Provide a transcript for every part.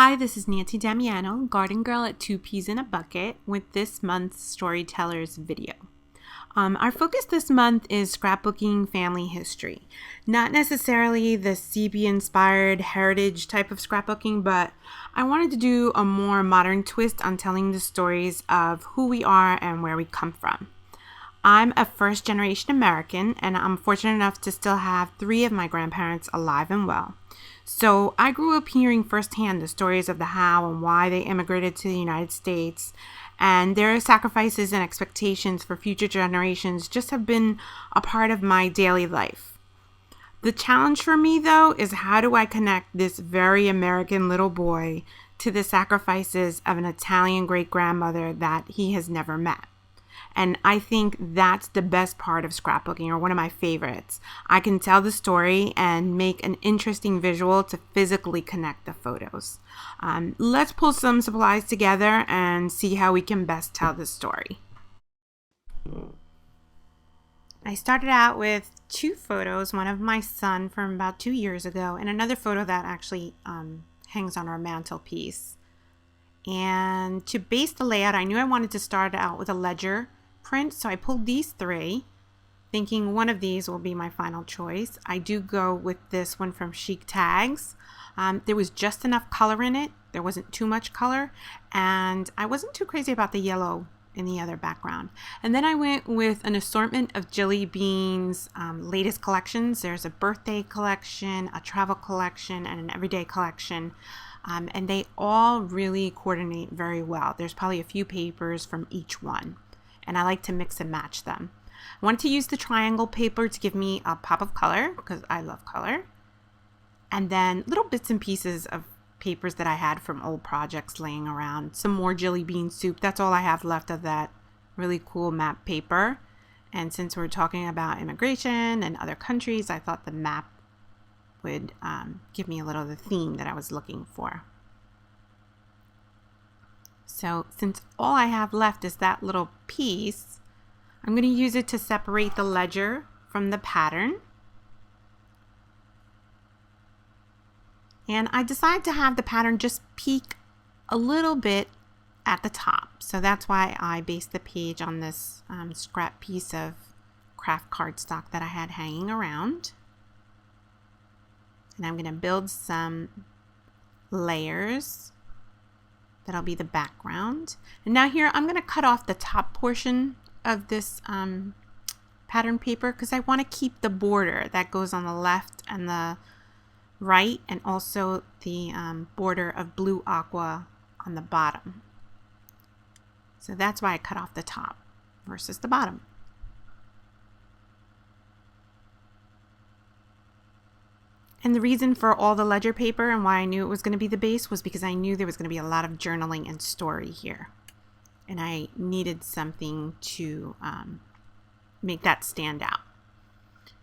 Hi, this is Nancy Damiano, Garden Girl at 2 Peas in a Bucket, with this month's Storytellers video. Our focus this month is scrapbooking family history. Not necessarily the sepia-inspired heritage type of scrapbooking, but I wanted to do a more modern twist on telling the stories of who we are and where we come from. I'm a first-generation American, and I'm fortunate enough to still have 3 of my grandparents alive and well. So I grew up hearing firsthand the stories of the how and why they immigrated to the United States, and their sacrifices and expectations for future generations just have been a part of my daily life. The challenge for me, though, is how do I connect this very American little boy to the sacrifices of an Italian great-grandmother that he has never met? And I think that's the best part of scrapbooking, or one of my favorites. I can tell the story and make an interesting visual to physically connect the photos. Let's pull some supplies together and see how we can best tell the story. I started out with 2 photos, one of my son from about 2 years ago, and another photo that actually hangs on our mantelpiece. And to base the layout, I knew I wanted to start out with a ledger print, so I pulled these 3, thinking one of these will be my final choice. I do go with this one from Chic Tags. There was just enough color in it. There wasn't too much color, and I wasn't too crazy about the yellow in the other background. And then I went with an assortment of Jelly Bean's latest collections. There's a birthday collection, a travel collection, and an everyday collection. And they all really coordinate very well. There's probably a few papers from each one, and I like to mix and match them. I wanted to use the triangle paper to give me a pop of color because I love color, and then little bits and pieces of papers that I had from old projects laying around. Some more Jelly Bean soup. That's all I have left of that really cool map paper. And since we're talking about immigration and other countries, I thought the map would give me a little of the theme that I was looking for. So since all I have left is that little piece, I'm going to use it to separate the ledger from the pattern. And I decided to have the pattern just peek a little bit at the top. So that's why I based the page on this scrap piece of craft cardstock that I had hanging around. And I'm going to build some layers. That'll be the background. And now here I'm going to cut off the top portion of this pattern paper because I want to keep the border that goes on the left and the right, and also the border of blue aqua on the bottom. So that's why I cut off the top versus the bottom. And the reason for all the ledger paper and why I knew it was going to be the base was because I knew there was going to be a lot of journaling and story here. And I needed something to make that stand out.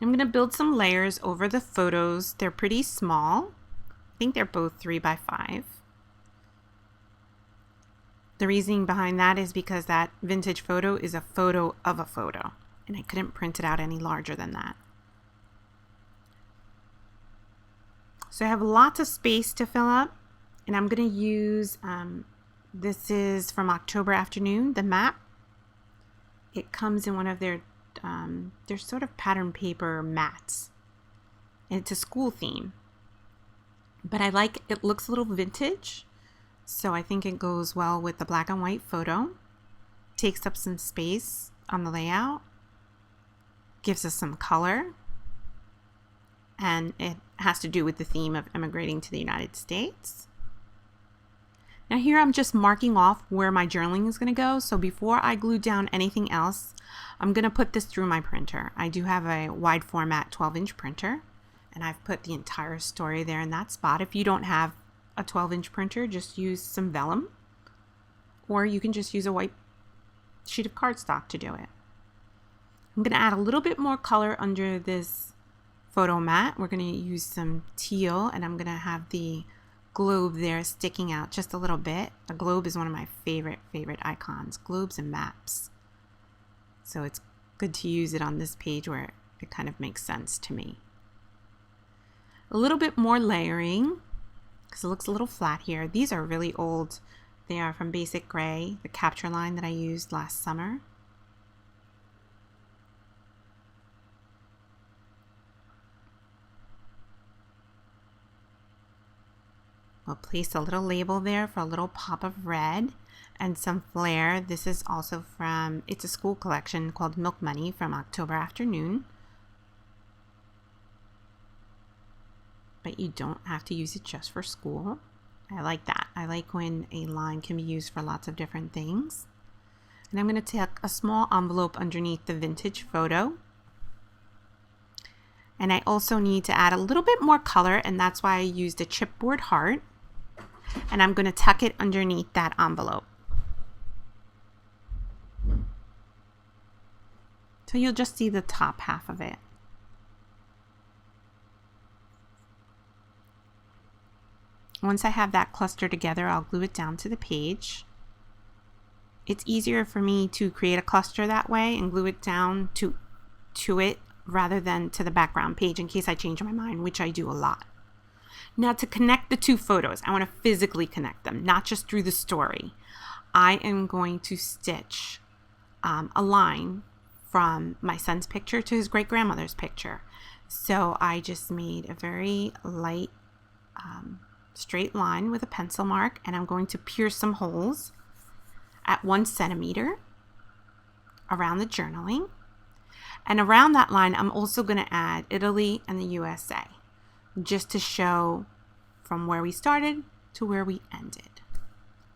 I'm going to build some layers over the photos. They're pretty small. I think they're both 3 by 5. The reasoning behind that is because that vintage photo is a photo of a photo, and I couldn't print it out any larger than that. So I have lots of space to fill up, and I'm going to use, this is from October Afternoon, the map. It comes in one of their sort of pattern paper mats, and it's a school theme. But I like, it looks a little vintage, so I think it goes well with the black and white photo. Takes up some space on the layout, gives us some color, and it has to do with the theme of immigrating to the United States. Now here I'm just marking off where my journaling is going to go. So before I glue down anything else, I'm going to put this through my printer. I do have a wide format 12-inch printer, and I've put the entire story there in that spot. If you don't have a 12-inch printer, just use some vellum, or you can just use a white sheet of cardstock to do it. I'm going to add a little bit more color under this photo mat. We're going to use some teal, and I'm going to have the globe there sticking out just a little bit. A globe is one of my favorite icons, globes and maps. So it's good to use it on this page where it kind of makes sense to me. A little bit more layering, because it looks a little flat here. These are really old. They are from Basic Gray, the capture line that I used last summer. We'll place a little label there for a little pop of red and some flair. This is also from, it's a school collection called Milk Money from October Afternoon. But you don't have to use it just for school. I like that. I like when a line can be used for lots of different things. And I'm going to take a small envelope underneath the vintage photo. And I also need to add a little bit more color, and that's why I used a chipboard heart. And I'm going to tuck it underneath that envelope. So you'll just see the top half of it. Once I have that cluster together, I'll glue it down to the page. It's easier for me to create a cluster that way and glue it down to it rather than to the background page in case I change my mind, which I do a lot. Now, to connect the two photos, I want to physically connect them, not just through the story. I am going to stitch a line from my son's picture to his great-grandmother's picture. So I just made a very light straight line with a pencil mark, and I'm going to pierce some holes at 1 centimeter around the journaling. And around that line, I'm also going to add Italy and the USA, just to show from where we started to where we ended.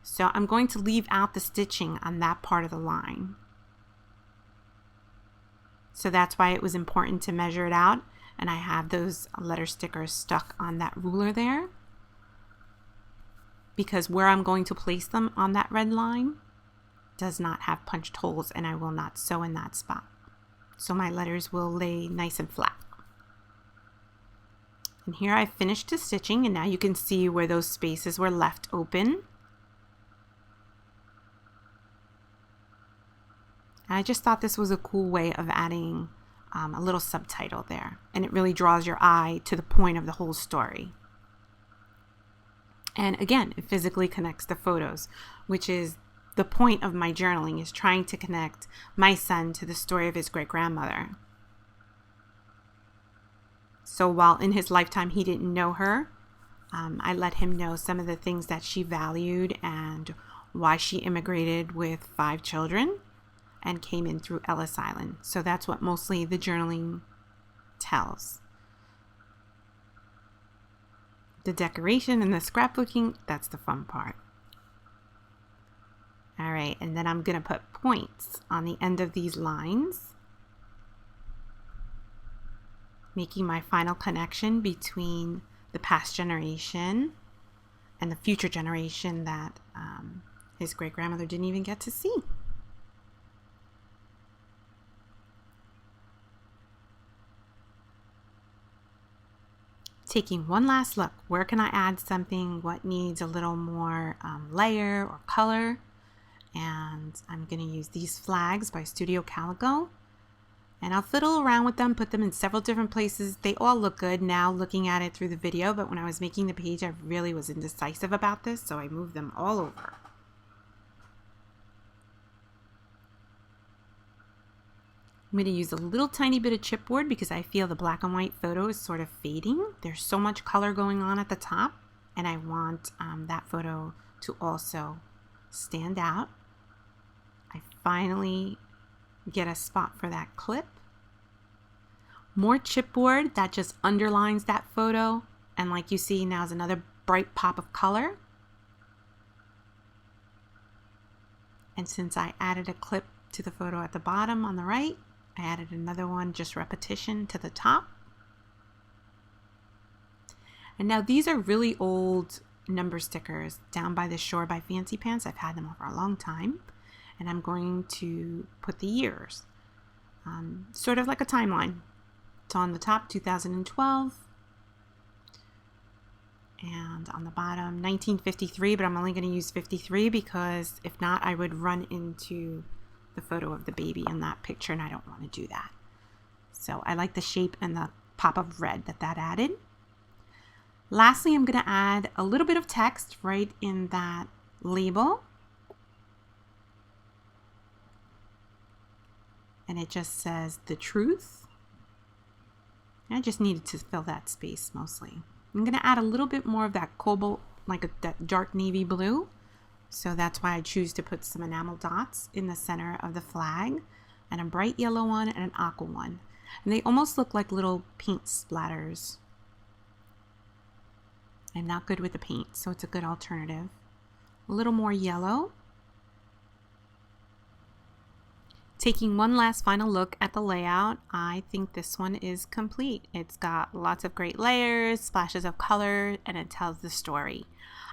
So I'm going to leave out the stitching on that part of the line. So that's why it was important to measure it out. And I have those letter stickers stuck on that ruler there, because where I'm going to place them on that red line does not have punched holes, and I will not sew in that spot. So my letters will lay nice and flat. And here I finished the stitching, and now you can see where those spaces were left open. I just thought this was a cool way of adding a little subtitle there, and it really draws your eye to the point of the whole story. And again, it physically connects the photos, which is the point of my journaling, is trying to connect my son to the story of his great-grandmother. So while in his lifetime he didn't know her, I let him know some of the things that she valued and why she immigrated with 5 children and came in through Ellis Island. So that's what mostly the journaling tells. The decoration and the scrapbooking, that's the fun part. All right, and then I'm going to put points on the end of these lines, making my final connection between the past generation and the future generation that his great-grandmother didn't even get to see. Taking one last look, where can I add something, what needs a little more layer or color? And I'm going to use these flags by Studio Calico, and I'll fiddle around with them, put them in several different places. They all look good now looking at it through the video, but when I was making the page I really was indecisive about this, so I moved them all over. I'm going to use a little tiny bit of chipboard because I feel the black and white photo is sort of fading. There's so much color going on at the top, and I want that photo to also stand out. I finally get a spot for that clip. More chipboard that just underlines that photo, and like you see now is another bright pop of color. And since I added a clip to the photo at the bottom on the right, I added another one, just repetition, to the top. And now these are really old number stickers, Down by the Shore by Fancy Pants. I've had them for a long time, and I'm going to put the years, sort of like a timeline. So on the top, 2012, and on the bottom, 1953, but I'm only going to use 53 because if not, I would run into the photo of the baby in that picture, and I don't want to do that. So I like the shape and the pop of red that added. Lastly, I'm going to add a little bit of text right in that label. And it just says the truth. I just needed to fill that space mostly. I'm going to add a little bit more of that cobalt, that dark navy blue. So that's why I choose to put some enamel dots in the center of the flag, and a bright yellow one and an aqua one. And they almost look like little paint splatters. I'm not good with the paint, so it's a good alternative. A little more yellow. Taking one last final look at the layout, I think this one is complete. It's got lots of great layers, splashes of color, and it tells the story.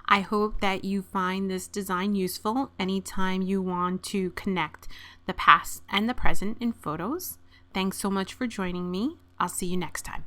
I hope that you find this design useful anytime you want to connect the past and the present in photos. Thanks so much for joining me. I'll see you next time.